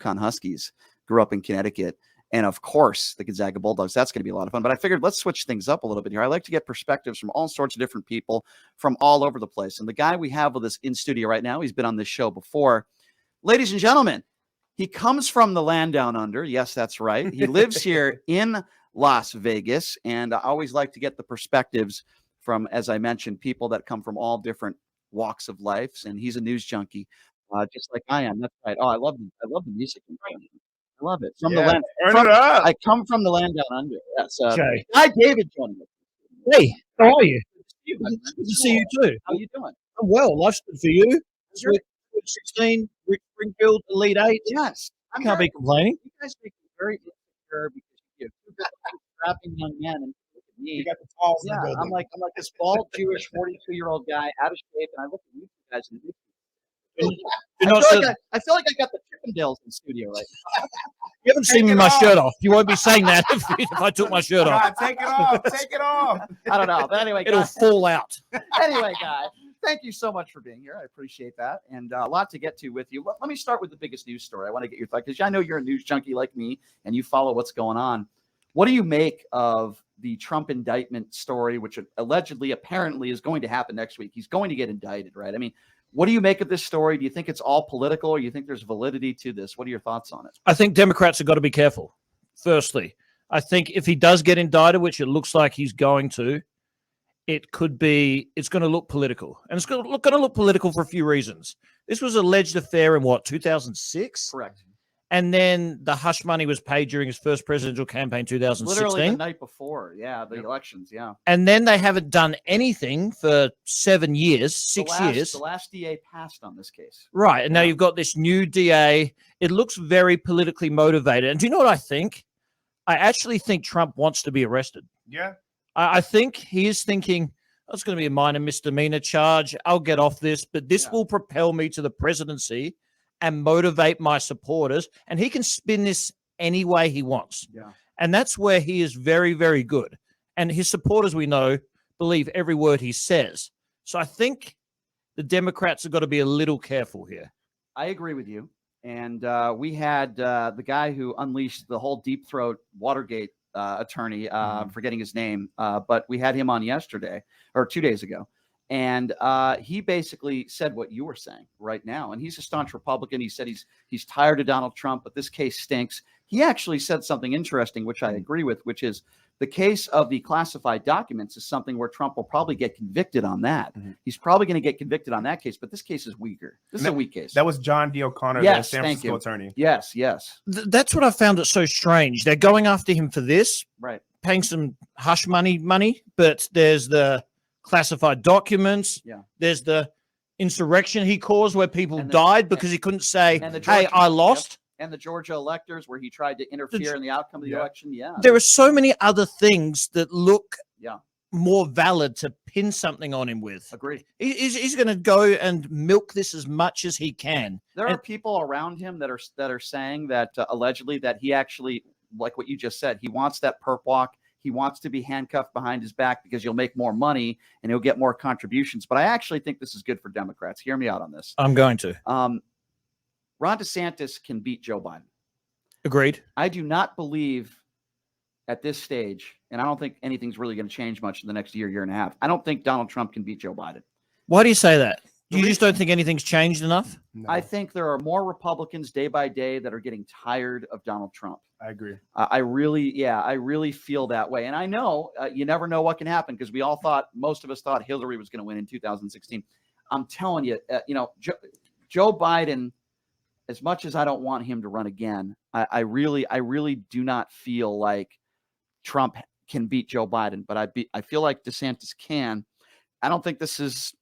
UConn Huskies, grew up in Connecticut. And of course, the Gonzaga Bulldogs. That's going to be a lot of fun. But I figured let's switch things up a little bit here. I like to get perspectives from all sorts of different people from all over the place. And the guy we have with us in studio right now, he's been on this show before. Ladies and gentlemen, he comes from the land down under. Yes, that's right. He lives here in Las Vegas. And I always like to get the perspectives from, as I mentioned, people that come from all different walks of life. And he's a news junkie, just like I am. That's right. Oh, I love the music. I love it. From the land. I come from the land down under. Yes. Hi, David. Hey, how are you? Good to see you too. How you doing? I'm well. Life's good for you. Sweet 16, Rick Springfield, Elite 8. Yes. I can't be complaining. You guys make me very insecure because you're two strapping young men and look at me. You got the balls. Yeah, I'm like this bald Jewish 42-year-old guy out of shape, and I look at you guys and I feel like I got the Chippendales in studio right now. You haven't seen me with my shirt off. You won't be saying that if I took my shirt off. Take it off. Take it off. I don't know. But anyway, it'll fall out. Anyway, guys, thank you so much for being here. I appreciate that. And a lot to get to with you. Let me start with the biggest news story. I want to get your thought because I know you're a news junkie like me and you follow what's going on. What do you make of the Trump indictment story, which allegedly, apparently is going to happen next week? He's going to get indicted, right? I mean, what do you make of this story? Do you think it's all political, or do you think there's validity to this? What are your thoughts on it? I think Democrats have got to be careful. Firstly, I think if he does get indicted, which it looks like he's going to, it's going to look political. And it's going to look political for a few reasons. This was an alleged affair in 2006? Correct. And then the hush money was paid during his first presidential campaign, 2016. Literally the night before, the elections, yeah. And then they haven't done anything for 7 years, 6 years. The last DA passed on this case. Right, and now you've got this new DA. It looks very politically motivated. And do you know what I think? I actually think Trump wants to be arrested. Yeah. I think he is thinking, it's going to be a minor misdemeanor charge. I'll get off this, but this will propel me to the presidency and motivate my supporters, and he can spin this any way he wants. Yeah. And that's where he is very, very good. And his supporters, we know, believe every word he says. So I think the Democrats have got to be a little careful here. I agree with you. And we had the guy who unleashed the whole deep throat Watergate attorney, forgetting his name, but we had him on yesterday or 2 days ago. And he basically said what you were saying right now. And he's a staunch Republican. He said he's tired of Donald Trump, but this case stinks. He actually said something interesting, which I agree with, which is the case of the classified documents is something where Trump will probably get convicted on that. He's probably going to get convicted on that case, but this case is weaker. This is a weak case. That was John D. O'Connor, the San Francisco attorney. Yes, yes. That's what I found it so strange. They're going after him for this, right? Paying some hush money, but there's the classified documents. Yeah. There's the insurrection he caused where people died because he couldn't say, hey, I lost. Yep. And the Georgia electors where he tried to interfere in the outcome of the election. Yeah. There are so many other things that look more valid to pin something on him with. Agreed. He's going to go and milk this as much as he can. There are people around him that are saying that allegedly that he actually, like what you just said, he wants that perp walk. He wants to be handcuffed behind his back because you'll make more money and he'll get more contributions. But I actually think this is good for Democrats. Hear me out on this. I'm going to. Ron DeSantis can beat Joe Biden. Agreed. I do not believe at this stage, and I don't think anything's really going to change much in the next year and a half. I don't think Donald Trump can beat Joe Biden. Why do you say that? You just don't think anything's changed enough? No. I think there are more Republicans day by day that are getting tired of Donald Trump. I agree. I really feel that way. And I know you never know what can happen because most of us thought Hillary was going to win in 2016. I'm telling you, Joe Biden, as much as I don't want him to run again, I really do not feel like Trump can beat Joe Biden, but I feel like DeSantis can. I don't think this is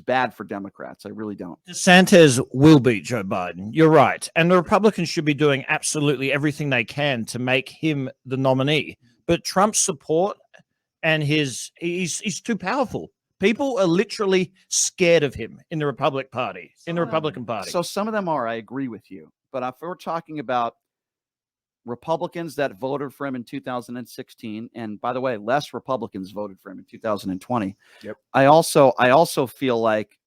bad for Democrats. I really don't. DeSantis will beat Joe Biden. You're right. And the Republicans should be doing absolutely everything they can to make him the nominee. But Trump's support and he's too powerful. People are literally scared of him in the Republican Party. So some of them are, I agree with you. But if we're talking about Republicans that voted for him in 2016, and by the way, less Republicans voted for him in 2020. Yep. I also feel like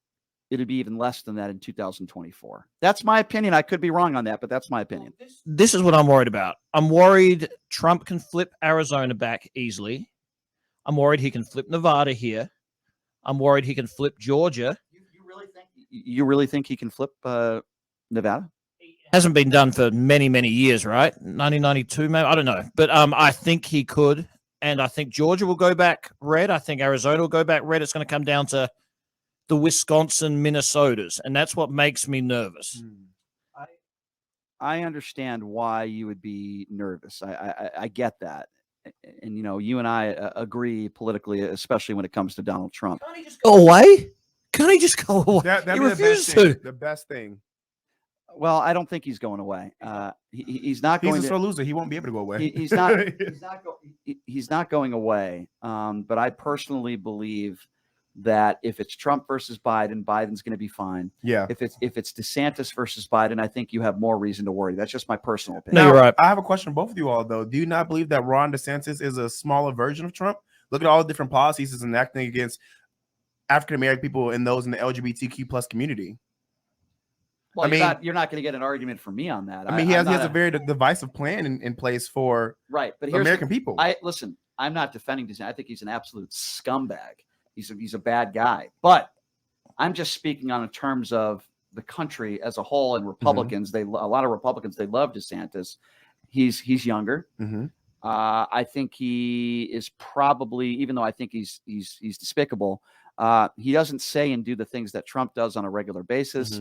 it'd be even less than that in 2024. That's my opinion. I could be wrong on that, but that's my opinion. This is what I'm worried about. I'm worried Trump can flip Arizona back easily. I'm worried he can flip Nevada here. I'm worried he can flip Georgia. You really think he can flip Nevada? Hasn't been done for many, many years, right? 1992, maybe. I don't know. But I think he could. And I think Georgia will go back red. I think Arizona will go back red. It's going to come down to the Wisconsin, Minnesotas. And that's what makes me nervous. I understand why you would be nervous. I get that. And, you and I agree politically, especially when it comes to Donald Trump. Can't he just go away? Can't he just go away? That'd He be refuses to. the best thing. Well, I don't think he's going away. He's not going. He's a to, sore loser. He won't be able to go away. He's not. He's not going away. But I personally believe that if it's Trump versus Biden, Biden's going to be fine. Yeah. If it's DeSantis versus Biden, I think you have more reason to worry. That's just my personal opinion. No, you're right. I have a question for both of you all, though. Do you not believe that Ron DeSantis is a smaller version of Trump? Look at all the different policies he's enacting against African American people and those in the LGBTQ plus community. Well, you're not going to get an argument from me on that. I mean, he has a very divisive plan in place for but American people. Listen, I'm not defending DeSantis. I think he's an absolute scumbag. He's a bad guy. But I'm just speaking on in terms of the country as a whole and Republicans. A lot of Republicans, they love DeSantis. He's younger. I think he is probably, even though I think he's despicable, he doesn't say and do the things that Trump does on a regular basis.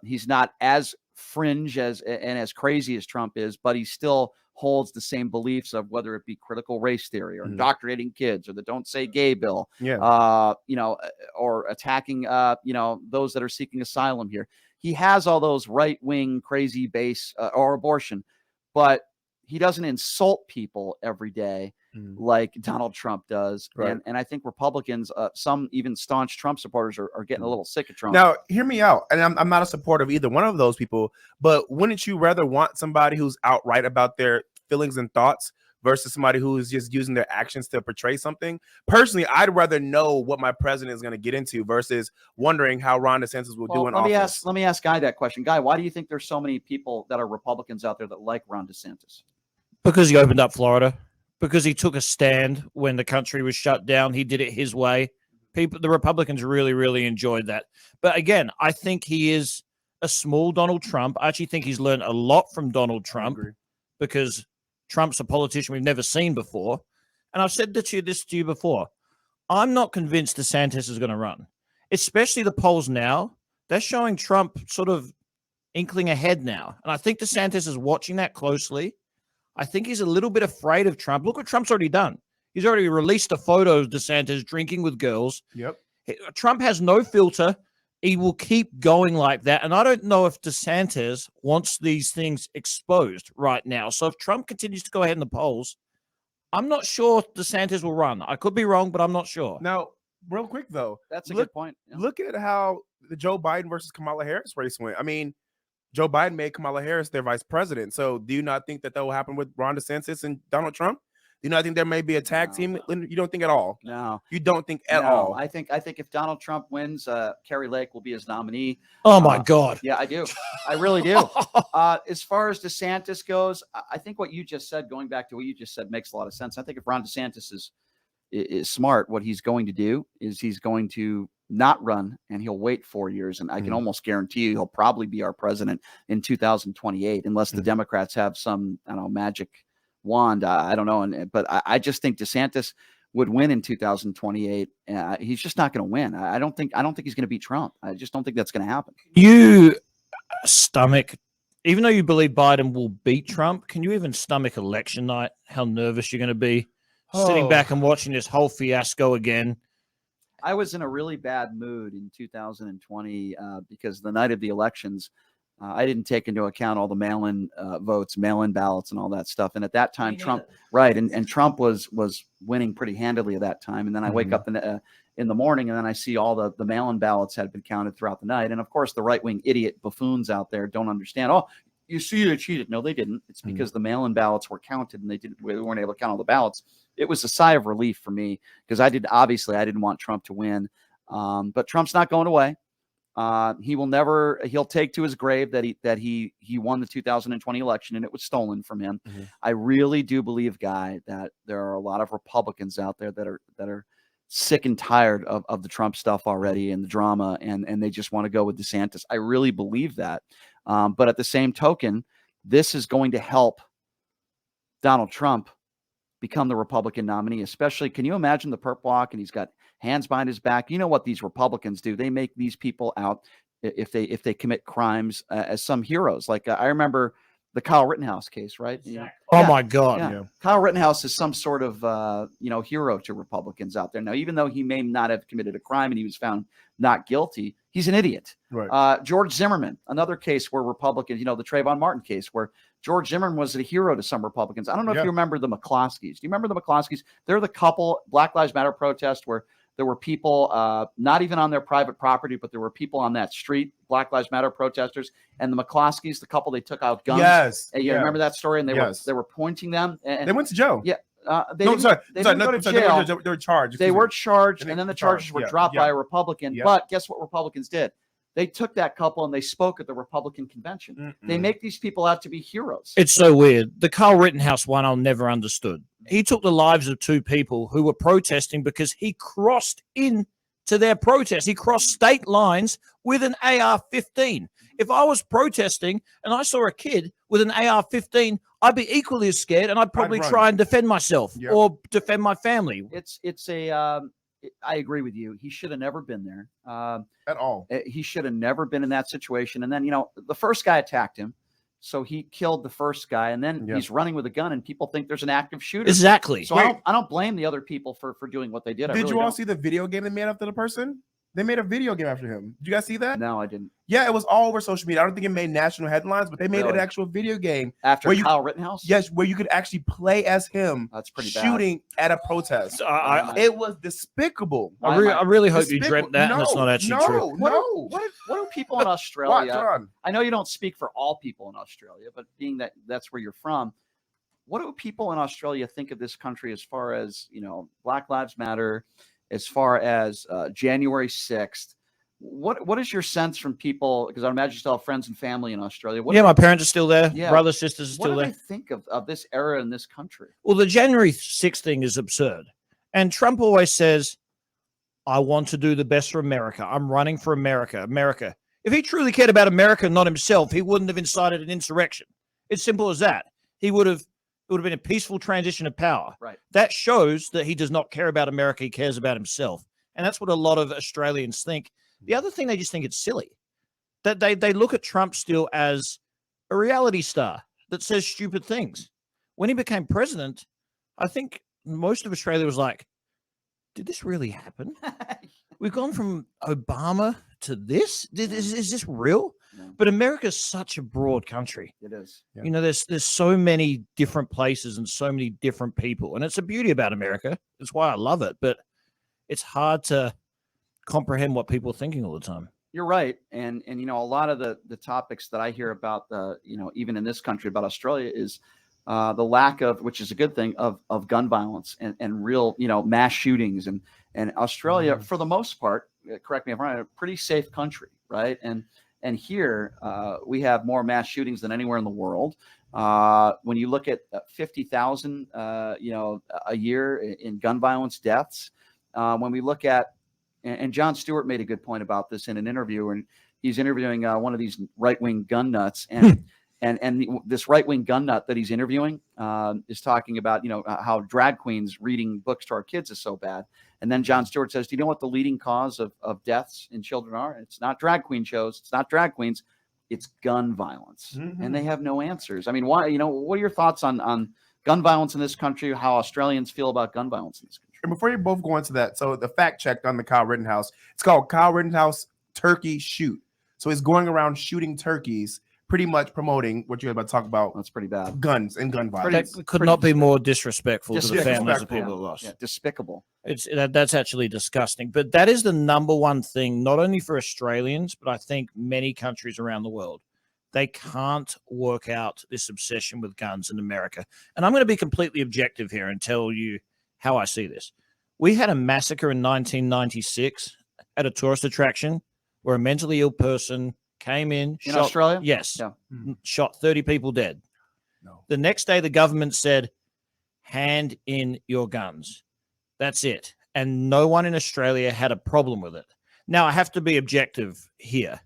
He's not as fringe and as crazy as Trump is, but he still holds the same beliefs of whether it be critical race theory or indoctrinating kids or the Don't Say Gay bill, or attacking, those that are seeking asylum here. He has all those right-wing crazy base or abortion, but he doesn't insult people every day like Donald Trump does. Right. And I think Republicans, some even staunch Trump supporters are getting a little sick of Trump. Now, hear me out. And I'm not a supporter of either one of those people, but wouldn't you rather want somebody who's outright about their feelings and thoughts versus somebody who is just using their actions to portray something? Personally, I'd rather know what my president is going to get into versus wondering how Ron DeSantis will do in office. Let me ask Guy that question. Guy, why do you think there's so many people that are Republicans out there that like Ron DeSantis? Because he opened up Florida. Because he took a stand when the country was shut down. He did it his way. The Republicans really, really enjoyed that. But again, I think he is a small Donald Trump. I actually think he's learned a lot from Donald Trump because Trump's a politician we've never seen before. And I've said this to you before. I'm not convinced DeSantis is going to run, especially the polls now. They're showing Trump sort of inkling ahead now. And I think DeSantis is watching that closely. I think he's a little bit afraid of Trump. Look what Trump's already done. He's already released a photo of DeSantis drinking with girls. Yep. Trump has no filter. He will keep going like that. And I don't know if DeSantis wants these things exposed right now. So if Trump continues to go ahead in the polls, I'm not sure DeSantis will run. I could be wrong, but I'm not sure. Now, real quick, though. That's a good point. Yeah. Look at how the Joe Biden versus Kamala Harris race went. I mean, Joe Biden made Kamala Harris their vice president. So do you not think that will happen with Ron DeSantis and Donald Trump? Do you not think there may be a tag team? You don't think at all? No. You don't think at all? I think if Donald Trump wins, Kari Lake will be his nominee. Oh, my God. Yeah, I do. I really do. As far as DeSantis goes, I think what you just said, going back to what you just said, makes a lot of sense. I think if Ron DeSantis is smart, what he's going to do is he's going to not run and he'll wait 4 years. And I can almost guarantee you he'll probably be our president in 2028, unless the Democrats have some, magic wand. I don't know. But I just think DeSantis would win in 2028. He's just not going to win. I don't think he's going to beat Trump. I just don't think that's going to happen. You stomach, even though you believe Biden will beat Trump, can you even stomach election night? How nervous you're going to be sitting back and watching this whole fiasco again? I was in a really bad mood in 2020 because the night of the elections, I didn't take into account all the mail-in votes, mail-in ballots, and all that stuff. And at that time, Trump, and Trump was winning pretty handily at that time. And then I wake up in the morning, and then I see all the mail-in ballots had been counted throughout the night. And of course, the right-wing idiot buffoons out there don't understand. Oh, you see, they cheated. No, they didn't. It's because the mail-in ballots were counted, and we weren't able to count all the ballots. It was a sigh of relief for me because I didn't want Trump to win. But Trump's not going away. He will never. He'll take to his grave that he won the 2020 election and it was stolen from him. I really do believe, Guy, that there are a lot of Republicans out there that are sick and tired of the Trump stuff already and the drama, and they just want to go with DeSantis. I really believe that. But at the same token, this is going to help Donald Trump become the Republican nominee, especially, can you imagine the perp walk and he's got hands behind his back? You know what these Republicans do? They make these people out, if they commit crimes, as some heroes. Like I remember the Kyle Rittenhouse case, right? Oh Yeah. my God. Yeah. Kyle Rittenhouse is some sort of hero to Republicans out there. Now, even though he may not have committed a crime and he was found not guilty, he's an idiot. Right. George Zimmerman, another case where Republicans, the Trayvon Martin case, where George Zimmerman was a hero to some Republicans. I don't know if you remember the McCloskeys. Do you remember the McCloskeys? They're the couple Black Lives Matter protest where there were people not even on their private property, but there were people on that street, Black Lives Matter protesters, and the McCloskeys, the couple, they took out guns. Yes. And you remember that story? And they were pointing them. And they went to jail. Yeah. They didn't go to jail. They were charged. They were charged, and then the charges were dropped by a Republican. But guess what Republicans did? They took that couple and they spoke at the Republican convention. They make these people out to be heroes. It's so weird. The Kyle Rittenhouse one, I'll never understood. He took the lives of two people who were protesting because he crossed into their protest. He crossed state lines with an AR-15. If I was protesting and I saw a kid with an AR-15, I'd be equally as scared, and I'd probably try and defend myself or defend my family. I agree with you. He should have never been there. At all. He should have never been in that situation. And then, the first guy attacked him. So he killed the first guy, and then he's running with a gun, and people think there's an active shooter. Exactly. So I don't blame the other people for doing what they did. Did you all see the video game they made after the person? They made a video game after him. Did you guys see that? No, I didn't. Yeah, it was all over social media. I don't think it made national headlines, but they made an actual video game after Kyle Rittenhouse. Yes, where you could actually play as him. That's pretty bad. Shooting at a protest. It was despicable. I really hope you dreamt that, and it's not actually true. What do people in Australia? I know you don't speak for all people in Australia, but being that that's where you're from, what do people in Australia think of this country as far as Black Lives Matter? As far as January 6th, what is your sense from people? Because I imagine you still have friends and family in Australia. My parents are still there. Brothers, sisters are still there. What do they think of this era in this country? Well, the January 6th thing is absurd. And Trump always says, I want to do the best for America. I'm running for America. America. If he truly cared about America, not himself, he wouldn't have incited an insurrection. It's simple as that. It would have been a peaceful transition of power. Right. That shows that he does not care about America. He cares about himself. And that's what a lot of Australians think. The other thing, they just think it's silly. That they look at Trump still as a reality star that says stupid things. When he became president, I think most of Australia was like, did this really happen? We've gone from Obama to this? Is this real? No. But America's such a broad country. It is. Yeah. There's so many different places and so many different people. And it's a beauty about America. It's why I love it. But it's hard to comprehend what people are thinking all the time. You're right. And a lot of the topics that I hear about, even in this country about Australia is the lack of, which is a good thing, of gun violence and real, mass shootings. And Australia, for the most part, correct me if I'm wrong, a pretty safe country, right? And here we have more mass shootings than anywhere in the world. When you look at 50,000, a year in gun violence deaths, when we look at, and Jon Stewart made a good point about this in an interview, and he's interviewing one of these right-wing gun nuts, and this right-wing gun nut that he's interviewing is talking about, how drag queens reading books to our kids is so bad. And then Jon Stewart says, do you know what the leading cause of deaths in children are? It's not drag queen shows. It's not drag queens. It's gun violence. Mm-hmm. And they have no answers. I mean, why? What are your thoughts on gun violence in this country, how Australians feel about gun violence in this country? And before you both go into that, so the fact checked on the Kyle Rittenhouse, it's called Kyle Rittenhouse Turkey Shoot. So he's going around shooting turkeys, pretty much promoting what you're about to talk about. That's pretty bad. Guns and gun violence. That could not be more disrespectful to the families of people that lost. Yeah, despicable. That's actually disgusting. But that is the number one thing, not only for Australians, but I think many countries around the world. They can't work out this obsession with guns in America. And I'm going to be completely objective here and tell you how I see this. We had a massacre in 1996 at a tourist attraction where a mentally ill person came in In shot, Australia? yes, Yeah. shot 30 people dead. No. The next day, the government said, hand in your guns. That's it. And no one in Australia had a problem with it. Now, I have to be objective here.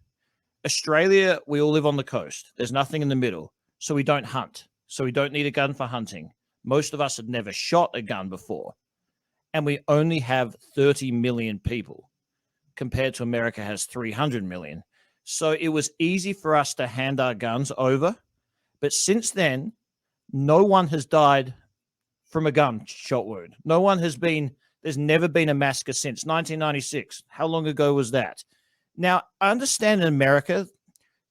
Australia, we all live on the coast. There's nothing in the middle. So we don't hunt. So we don't need a gun for hunting. Most of us had never shot a gun before. And we only have 30 million people compared to America has 300 million. So it was easy for us to hand our guns over. But since then, no one has died from a gunshot wound. No one has been, there's never been a massacre since 1996. How long ago was that? Now, I understand in America,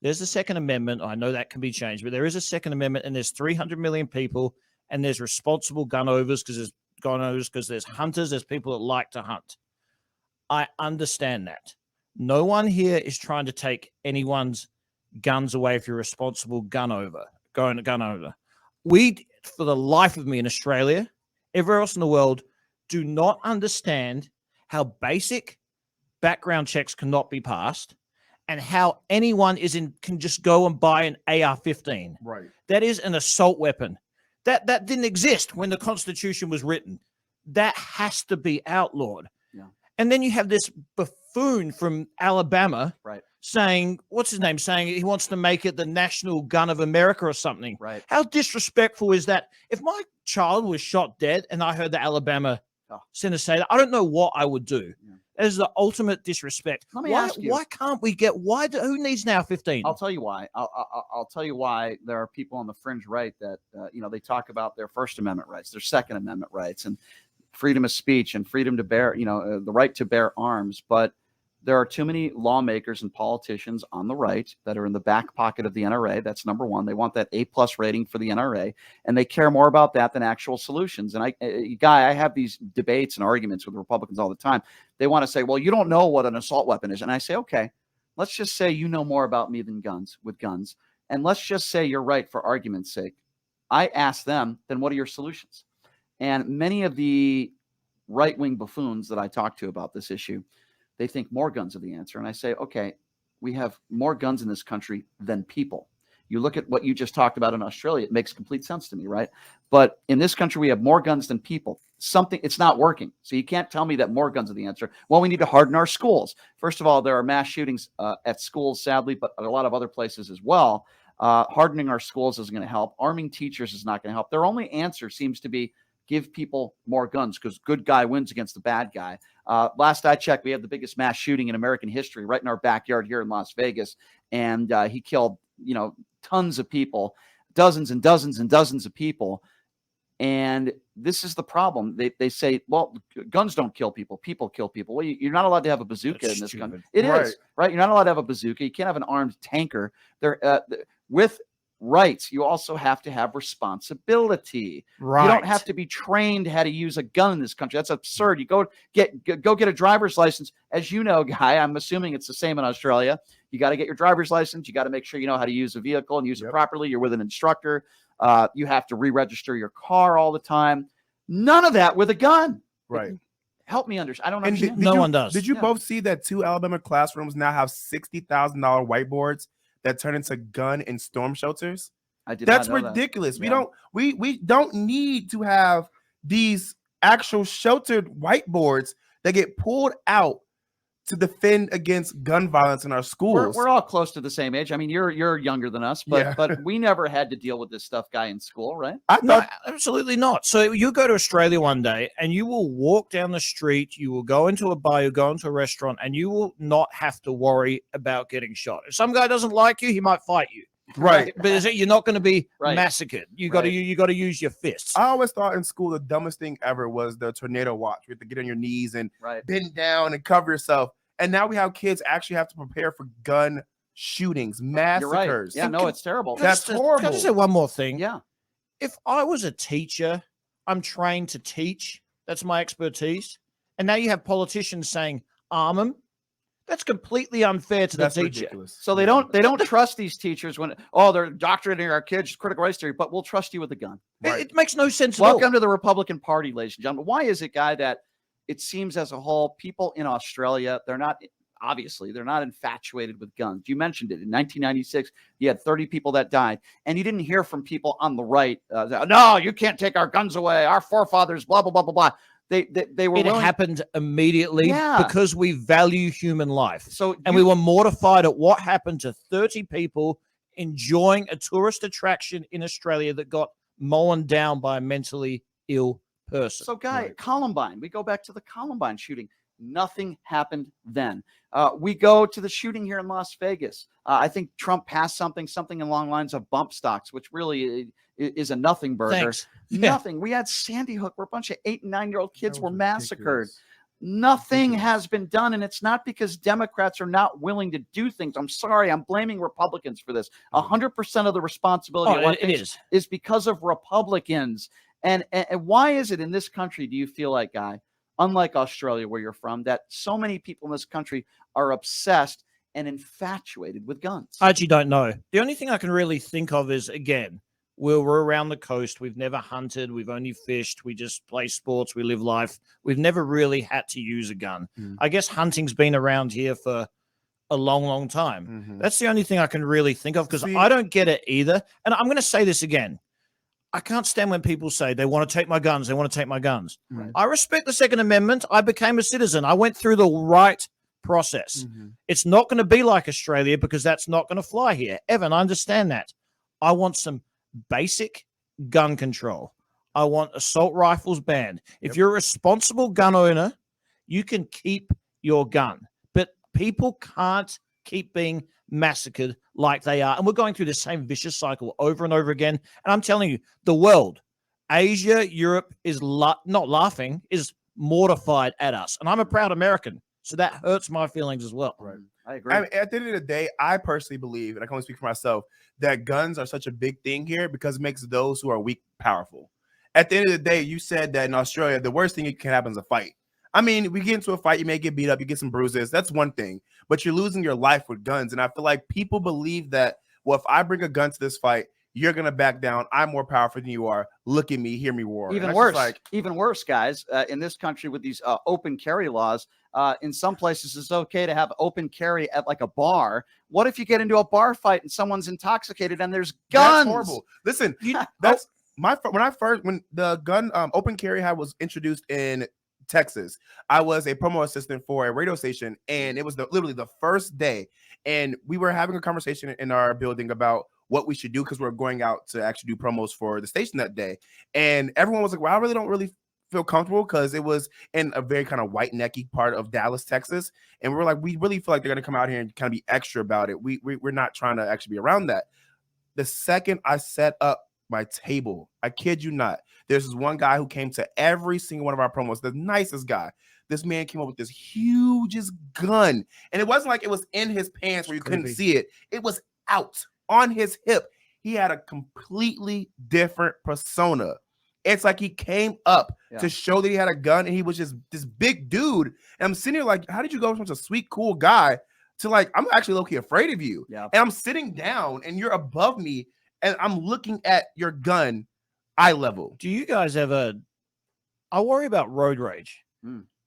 there's a Second Amendment. I know that can be changed, but there is a Second Amendment, and there's 300 million people, and there's responsible gun owners because there's hunters, there's people that like to hunt. I understand that. No one here is trying to take anyone's guns away if you're a responsible gun owner. We, for the life of me in Australia, everywhere else in the world, do not understand how basic background checks cannot be passed and how anyone can just go and buy an AR-15. Right. That is an assault weapon. That didn't exist when the Constitution was written. That has to be outlawed. Yeah. And then you have this buffoon from Alabama Right. saying, what's his name? Saying he wants to make it the national gun of America or something. Right. How disrespectful is that? If my child was shot dead and I heard the Alabama senator say that, I don't know what I would do. Yeah. That is the ultimate disrespect. Let me ask you. Why can't we who needs now 15? I'll tell you why. I'll tell you why there are people on the fringe right that, they talk about their First Amendment rights, their Second Amendment rights, and freedom of speech and freedom to bear, the right to bear arms. But there are too many lawmakers and politicians on the right that are in the back pocket of the NRA. That's number one. They want that A+ rating for the NRA, and they care more about that than actual solutions. And I have these debates and arguments with Republicans all the time. They want to say, well, you don't know what an assault weapon is. And I say, okay, let's just say you know more about me than guns. And let's just say you're right for argument's sake. I ask them, then what are your solutions? And many of the right-wing buffoons that I talk to about this issue, they think more guns are the answer. And I say, okay, we have more guns in this country than people. You look at what you just talked about in Australia, it makes complete sense to me, right? But in this country, we have more guns than people. It's not working. So you can't tell me that more guns are the answer. Well, we need to harden our schools. First of all, there are mass shootings at schools, sadly, but a lot of other places as well. Hardening our schools isn't going to help. Arming teachers is not going to help. Their only answer seems to be give people more guns because good guy wins against the bad guy. Last I checked, we had the biggest mass shooting in American history right in our backyard here in Las Vegas. And he killed, tons of people, dozens and dozens and dozens of people. And this is the problem. They say, well, guns don't kill people. People kill people. Well, you're not allowed to have a bazooka in this country. It is, right? You're not allowed to have a bazooka. You can't have an armed tanker. With rights, you also have to have responsibility. Right. You don't have to be trained how to use a gun in this country. That's absurd. You go get a driver's license. As you know, Guy, I'm assuming it's the same in Australia. You got to get your driver's license. You got to make sure you know how to use a vehicle and use it properly. You're with an instructor. You have to re-register your car all the time. None of that with a gun. Right. Help me understand. I don't understand. No one does. Did you both see that 2 Alabama classrooms now have $60,000 whiteboards that turn into gun and storm shelters? I did. That's not know ridiculous. That. Yeah. We don't need to have these actual sheltered whiteboards that get pulled out to defend against gun violence in our schools. We're all close to the same age. I mean, you're younger than us, but we never had to deal with this stuff, Guy, in school, right? No, absolutely not. So you go to Australia one day and you will walk down the street, you will go into a bar, you go into a restaurant, and you will not have to worry about getting shot. If some guy doesn't like you, he might fight you. Right. But you're not going to be massacred. You got to use your fists. I always thought in school the dumbest thing ever was the tornado watch. You have to get on your knees and bend down and cover yourself. And now we have kids actually have to prepare for gun shootings, massacres. Right. Yeah, no, it's terrible. That's horrible. Can I just say one more thing? Yeah. If I was a teacher, I'm trained to teach. That's my expertise. And now you have politicians saying, arm them. That's completely unfair to the teacher. Ridiculous. So they don't trust these teachers when they're indoctrinating our kids, critical race theory, but we'll trust you with a gun. Right. It makes no sense at all. Welcome to the Republican Party, ladies and gentlemen. Why is it, Guy, that it seems as a whole, people in Australia, they're not, obviously they're not infatuated with guns. You mentioned it in 1996. You had 30 people that died, and you didn't hear from people on the right. No, you can't take our guns away. Our forefathers, blah blah blah blah blah. They were It willing. happened immediately Yeah. because we value human life. So And we were mortified at what happened to 30 people enjoying a tourist attraction in Australia that got mown down by a mentally ill person. So, Guy, Columbine, we go back to the Columbine shooting. Nothing happened then. We go to the shooting here in Las Vegas. I think Trump passed something along the lines of bump stocks, which really is a nothing burger. Thanks. Yeah. Nothing. We had Sandy Hook, where a bunch of 8 and 9-year-old kids That were was massacred. ridiculous. Nothing has been done, and it's not because Democrats are not willing to do things. I'm sorry, I'm blaming Republicans for this. 100% of the responsibility of Oh, what it things is. because of Republicans. And why is it in this country, do you feel like, Guy, unlike Australia where you're from, that so many people in this country are obsessed and infatuated with guns? I actually don't know. The only thing I can really think of is, again, we're around the coast. We've never hunted. We've only fished. We just play sports. We live life. We've never really had to use a gun. I guess hunting's been around here for a long, long time. Mhm. That's the only thing I can really think of, because See- I don't get it either. And I'm going to say this again. I can't stand when people say they want to take my guns. They want to take my guns. Right. I respect the Second Amendment. I became a citizen. I went through the right process. Mhm. It's not going to be like Australia because that's not going to fly here. Evan, I understand that. I want some basic gun control. I want assault rifles banned. If you're a responsible gun owner, you can keep your gun. But people can't keep being massacred like they are. And we're going through the same vicious cycle over and over again. And I'm telling you, the world, Asia, Europe is not laughing, is mortified at us. And I'm a proud American. So that hurts my feelings as well. Right. I agree. I mean, at the end of the day, I personally believe, and I can only speak for myself, that guns are such a big thing here because it makes those who are weak powerful. At the end of the day, you said that in Australia, the worst thing that can happen is a fight. I mean, we get into a fight, you may get beat up, you get some bruises. That's one thing, but you're losing your life with guns. And I feel like people believe that, well, if I bring a gun to this fight, you're going to back down. I'm more powerful than you are. Look at me, hear me roar. Even And worse, that's just even worse, guys. In this country with these open carry laws, in some places it's okay to have open carry at like a bar. What if you get into a bar fight and someone's intoxicated and there's guns? That's horrible. Listen, You- that's when the gun open carry was introduced in Texas, I was a promo assistant for a radio station, and it was literally the first day, and we were having a conversation in our building about what we should do because we're going out to actually do promos for the station that day, and everyone was like, well, I really don't really feel comfortable because it was in a very kind of white necky part of Dallas, Texas, and we were like, we really feel like they're going to come out here and kind of be extra about it. We're not trying to actually be around that. The second I set up my table, I kid you not, there's this one guy who came to every single one of our promos, the nicest guy. This man came up with this hugest gun, and it wasn't like it was in his pants where you couldn't Creepy. see it. It was out on his hip. He had a completely different persona. It's like he came up to show that he had a gun, and he was just this big dude. And I'm sitting here like, how did you go from such a sweet, cool guy to like, I'm actually low-key afraid of you. Yeah. And I'm sitting down, and you're above me, and I'm looking at your gun eye level. Do you guys ever? I worry about road rage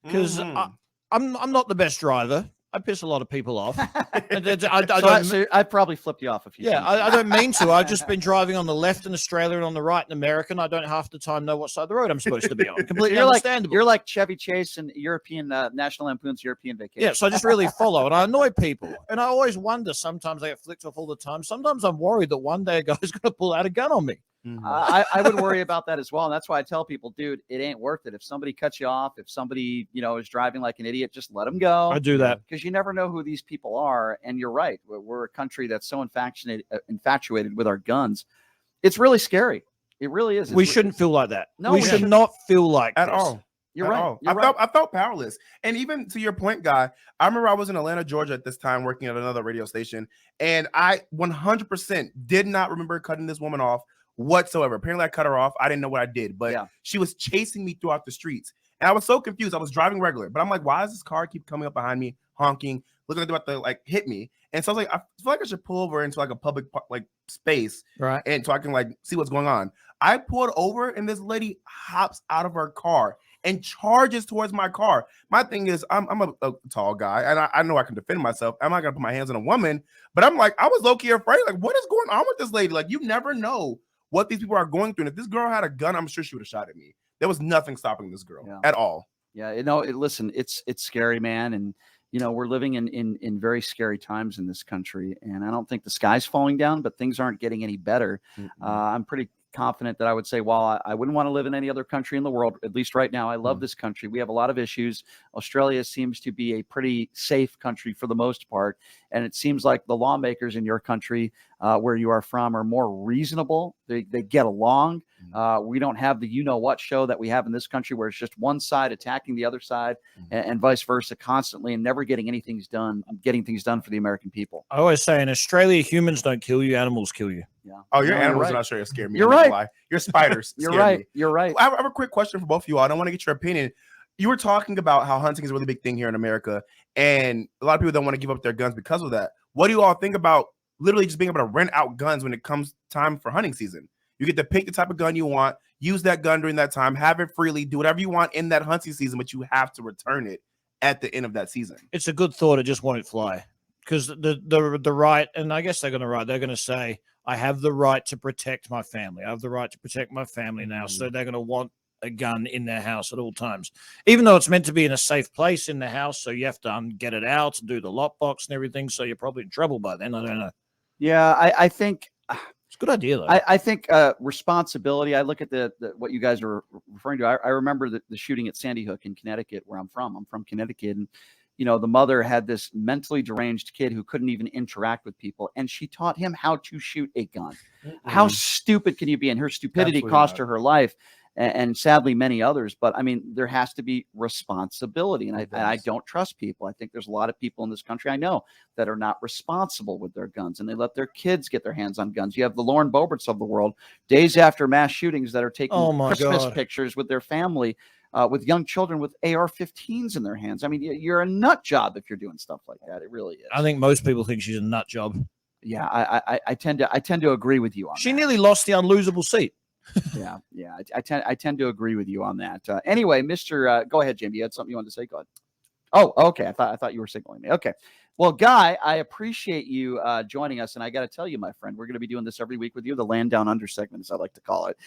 because Mhm. I'm not the best driver. I piss a lot of people off. I So don't. so I probably flipped you off a few Yeah, times. I don't mean to. I've just been driving on the left in Australia and on the right in America, and I don't half the time know what side of the road I'm supposed to be on. Completely understandable. You're like Chevy Chase and European National Lampoon's European Vacation. Yeah, so I just really follow, and I annoy people. And I always wonder, sometimes I get flicked off all the time. Sometimes I'm worried that one day a guy's going to pull out a gun on me. Mhm. I would worry about that as well. And that's why I tell people, dude, it ain't worth it. If somebody cuts you off, if somebody, is driving like an idiot, just let them go. I do that. Because you never know who these people are. And you're right. We're a country that's so infatuated with our guns. It's really scary. It really is. We shouldn't feel like that. No, we we should shouldn't. not feel like At this. all. You're At right. all. You're right. I felt powerless. And even to your point, Guy, I remember I was in Atlanta, Georgia at this time working at another radio station, and I 100% did not remember cutting this woman off whatsoever. Apparently I cut her off. I didn't know what I did, but Yeah. she was chasing me throughout the streets. And I was so confused. I was driving regular, but I'm like, why does this car keep coming up behind me, honking, looking like they're about to like hit me? And so I was like, I feel like I should pull over into like a public like space Right. and so I can like see what's going on. I pulled over and this lady hops out of her car and charges towards my car. My thing is, I'm a tall guy, and I know I can defend myself. I'm not gonna put my hands on a woman, but I'm like, I was low key afraid. Like, what is going on with this lady? Like, you never know what these people are going through. And if this girl had a gun, I'm sure she would have shot at me. There was nothing stopping this girl at all. Yeah, listen, it's scary, man, and we're living in very scary times in this country, and I don't think the sky's falling down, but things aren't getting any better. I'm pretty confident that I would say, while I wouldn't want to live in any other country in the world, at least right now, I love this country. We have a lot of issues. Australia seems to be a pretty safe country for the most part, and it seems like the lawmakers in your country, where you are from, are more reasonable. They get along. We don't have the you-know-what show that we have in this country, where it's just one side attacking the other side, and vice versa constantly, and never getting things done for the American people. I always say in Australia, humans don't kill you, animals kill you. Yeah. Oh, your No, animals in right. Australia scare me. You're I'm not gonna right. lie. Your spiders. You're scare right. me. You're right. I have a quick question for both of you all. I don't want to get your opinion. You were talking about how hunting is a really big thing here in America, and a lot of people don't want to give up their guns because of that. What do you all think about literally just being able to rent out guns when it comes time for hunting season? You get to pick the type of gun you want, use that gun during that time, have it freely, do whatever you want in that hunting season, but you have to return it at the end of that season. It's a good thought. It just won't fly, because the right, and I guess they're going to say, I have the right to protect my family. I have the right to protect my family now. So they're going to want a gun in their house at all times, even though it's meant to be in a safe place in the house. So you have to get it out and do the lockbox and everything. So you're probably in trouble by then. I don't know. Yeah, I think It's a good idea, though. I think responsibility. I look at the what you guys are referring to. I remember the shooting at Sandy Hook in Connecticut, where I'm from. I'm from Connecticut, and the mother had this mentally deranged kid who couldn't even interact with people, and she taught him how to shoot a gun. How stupid can you be? And her stupidity Absolutely cost not. her life, and sadly many others. But I mean, there has to be responsibility, and I don't trust people. I think there's a lot of people in this country I know that are not responsible with their guns, and they let their kids get their hands on guns. You have the Lauren Boberts of the world, days after mass shootings, that are taking Christmas pictures with their family, with young children with AR-15s in their hands. I mean, you're a nut job if you're doing stuff like that. It really is. I think most people think she's a nut job. Yeah, I tend to agree with you on She that. nearly lost the unlosable seat. Yeah. I tend to agree with you on that. Anyway, Mr. Go ahead, Jim. You had something you wanted to say? Go ahead. Oh, okay. I thought you were signaling me. Okay. Well, Guy, I appreciate you joining us, and I got to tell you, my friend, we're going to be doing this every week with you, the Land Down Under segment, as I like to call it,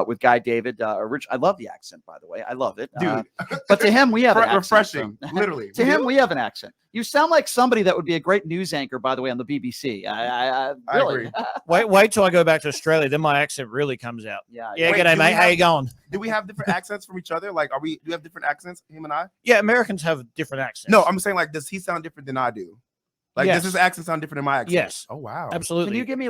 with Guy David. Rich, I love the accent, by the way. I love it, Dude. But to him, we have an accent. Refreshing, literally. To him, we have an accent. You sound like somebody that would be a great news anchor, by the way, on the BBC. I really. agree. Wait till I go back to Australia, then my accent really comes out. Yeah. Yeah, Wait, g'day, do mate. we How have- you going? Do we have different accents from each other? Like, do we have different accents, him and I? Yeah, Americans have different accents. No, I'm saying, like, does he sound different than I do? Like, Yes. does his accent sound different than my accent? Yes. Oh, wow. absolutely. Can you give me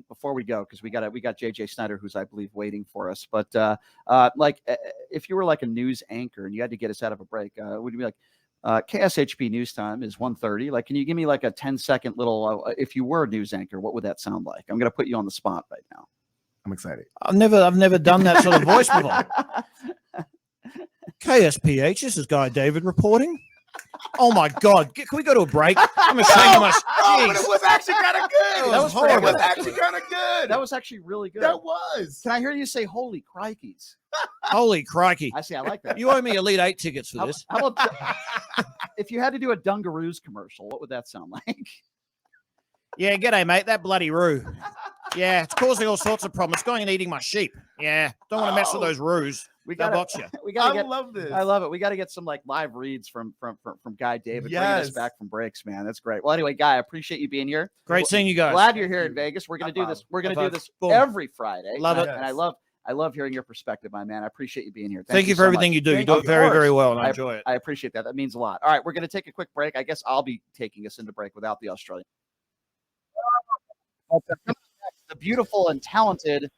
before we go, because we got JJ Snyder, who's I believe waiting for us, but if you were like a news anchor and you had to get us out of a break, would you be like, KSHP news time is 1:30? Like, can you give me like a 10-second little, if you were a news anchor, what would that sound like? I'm going to put you on the spot right now. I'm excited. I've never done that sort of voice before. KSPH, this is Guy David reporting. Oh my God! Can we go to a break? I'm ashamed of myself. Oh, but it was actually kind of good. That was It horrible. was actually kind of good. That was actually really good. That was. Can I hear you say "Holy crikeys"? Holy crikey! I see. I like that. You owe me Elite 8 tickets for this. How about if you had to do a Dungaroos commercial? What would that sound like? Yeah, g'day, mate. That bloody roo. Yeah, it's causing all sorts of problems. It's going and eating my sheep. Yeah, don't want to mess with those roos. We They'll got box you. We got to I get. love this. I love it. We got to get some like live reads from Guy David, bringing us Yes. back from breaks, man. That's great. Well, anyway, Guy, I appreciate you being here. Great seeing you guys. Glad you're here in Vegas. We're gonna do this. We're gonna High do five. this Boom. every Friday. Love and it. and I love hearing your perspective, my man. I appreciate you being here. Thank you for so everything much. you do. You Thank do you. it very, Of very course. well, and I enjoy it. I appreciate that. That means a lot. All right, we're gonna take a quick break. I guess I'll be taking us into break without the Australian. The beautiful and talented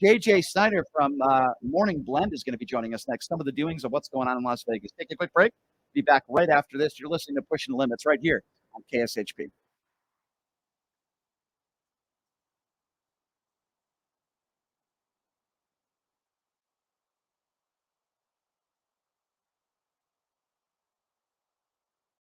JJ Snyder from Morning Blend is going to be joining us next. Some of the doings of what's going on in Las Vegas. Take a quick break. Be back right after this. You're listening to Pushing the Limits right here on KSHP.